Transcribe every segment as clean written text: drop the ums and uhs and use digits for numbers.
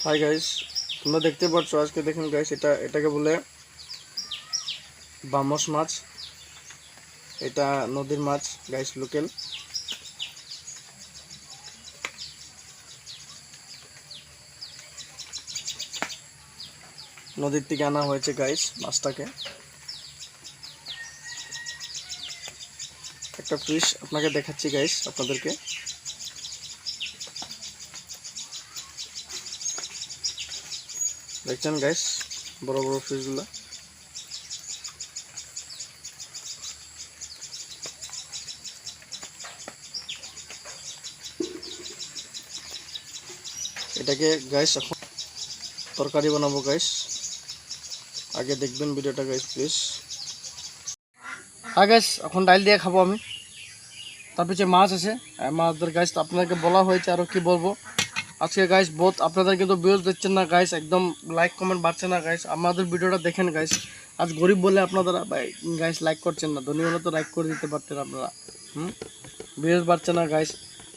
Hi guys, তোমরা দেখতে পাচ্ছ আজকে দেখুন গাইস, এটাকে বলে বামস মাছ। এটা নদীর মাছ গাইস, লোকাল। নদীর থেকে আনা হয়েছে গাইস মাছটাকে। একটা ফিশ আপনাকে দেখাচ্ছি গাইস, আপনাদেরকে দেখছেন গাইস, বড় বড় ফিশগুলো। এটাকে গাইস এখন তরকারি বানাবো গাইস, আগে দেখবেন ভিডিওটা গাইস প্লিজ। হ্যাঁ গাইস, এখন ডাল দিয়ে খাবো আমি। তার পিছনে মাছ আছে, মাছদের গাইস আপনাদেরকে বলা হয়েছে, আরও কি বলবো। আজকে গাইস বহুত আপনাদের কিন্তু ভিউজ দিচ্ছেন না গাইস, একদম লাইক কমেন্ট বাড়ছে না গাইস। আমাদের ভিডিওটা দেখেন গাইস, আজ গরিব বলে আপনারা গাইস লাইক করছেন না, ধনী হলে তো লাইক করে দিতে পারতেন আপনারা। ভিউজ বাড়ছে না গাইস।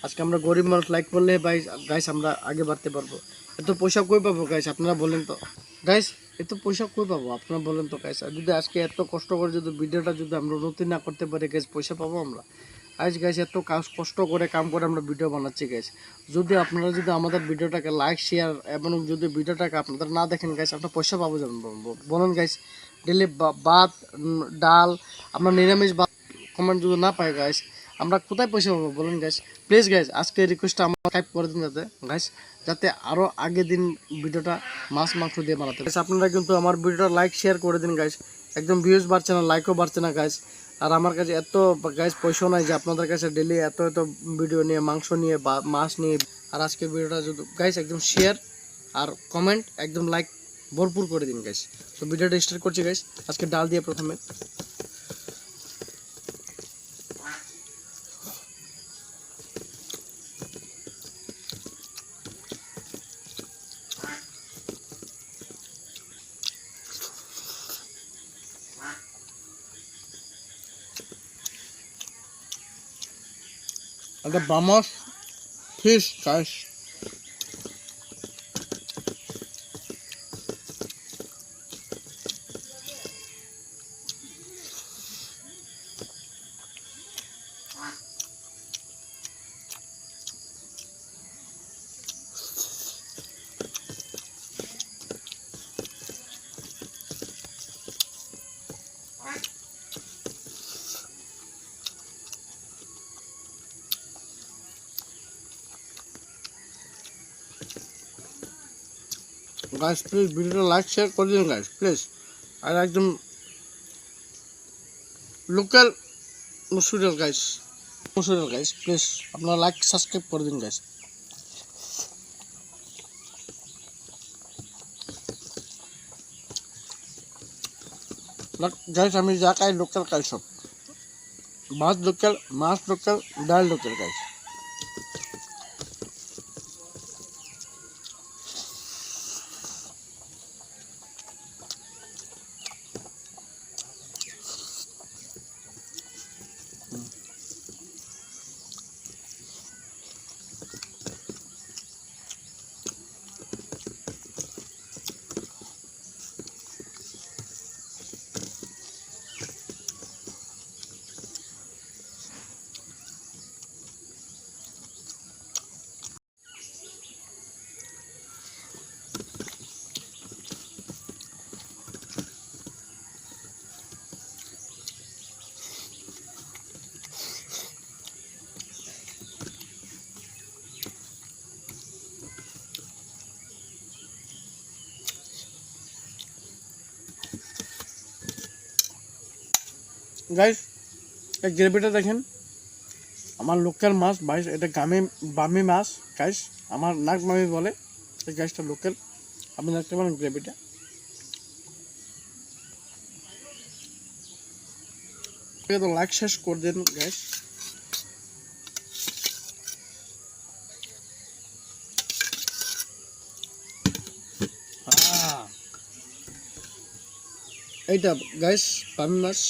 আজকে আমরা গরিব মানুষ, লাইক করলে ভাই গাইস আমরা আগে বাড়তে পারবো। এত পয়সা কই পাবো গাইস, আপনারা বলেন তো গাইস, এত পয়সা কই পাবো আপনারা বলেন তো গাইস। আর যদি আজকে এত কষ্ট করে যদি ভিডিওটা যদি আমরা উন্নতি না করতে পারি গাইস, পয়সা পাবো আমরা? আজ গাইস এত কষ্ট করে কাম করে আমরা ভিডিও বানাচ্ছি গাইস। যদি আপনারা যদি আমাদের ভিডিওটাকে লাইক শেয়ার এবং যদি ভিডিওটাকে আপনারা না দেখেন গাইস, আপনারা পয়সা পাবো যাবেন বলেন গাইস? ডেলি ভাত ডাল আমরা নিরামিষ ভাত কমেন্ট যদি না পাই গাইস, আমরা কোথায় পয়সা পাবো বলেন গাইস? প্লিজ গাইস, আজকে রিকোয়েস্টটা আমার টাইপ করে দিন যাতে আরও আগে দিন ভিডিওটা মাছ মাংস দিয়ে বানাতে গাইস। আপনারা কিন্তু আমার ভিডিওটা লাইক শেয়ার করে দিন গাইস। একদম ভিউজ বাড়ছে না, লাইকও বাড়ছে না গাইস। আর আমার কাছে এত গাইস পয়সা নাই যে আপনাদের কাছে ডেলি এত ভিডিও নিয়ে, মাংস নিয়ে বা মাছ নিয়ে। আর আজকে ভিডিওটা যদি গাইস একদম শেয়ার আর কমেন্ট একদম লাইক ভরপুর করে দিন গাইস। তো ভিডিওটা স্টার্ট করছি গাইস, আজকে ডাল দিয়ে প্রথমে। The Bahamas fish guys. Guys, please ভিডিওটা লাইক শেয়ার করে দিন গাইস প্লিজ। আর একদম লোকাল মসুরিয়াল গাইস প্লিজ আপনারা লাইক সাবস্ক্রাইব করে দিন গাইস। গাইস আমি যা খাই লোকাল খাই সব, ভাত লোকাল, মাছ লোকাল, ডাল লোকাল গাইস। গাইস এই গ্রেভিটা দেখেন, আমার লোকাল মাছ ভাই, এটা বামি মাছ গাইস, আমার নাক মামি বলে। এই গাছটা লোকাল, আপনি দেখতে পারেন গ্রেভিটা। তো লাইক শেষ করে দিন গাইস। এইটা গাইস বামি মাছ।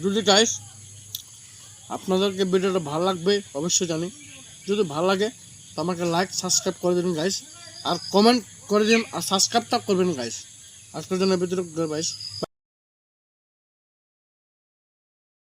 যদি গাইস আপনাদেরকে ভিডিওটা ভালো লাগবে অবশ্যই জানি, যদি ভালো লাগে তো আমাকে লাইক সাবস্ক্রাইব করে দিন গাইস, আর কমেন্ট করে দিন, আর সাবস্ক্রাইবটা করবেন গাইস। আজকের জন্য ভিডিও গাইস।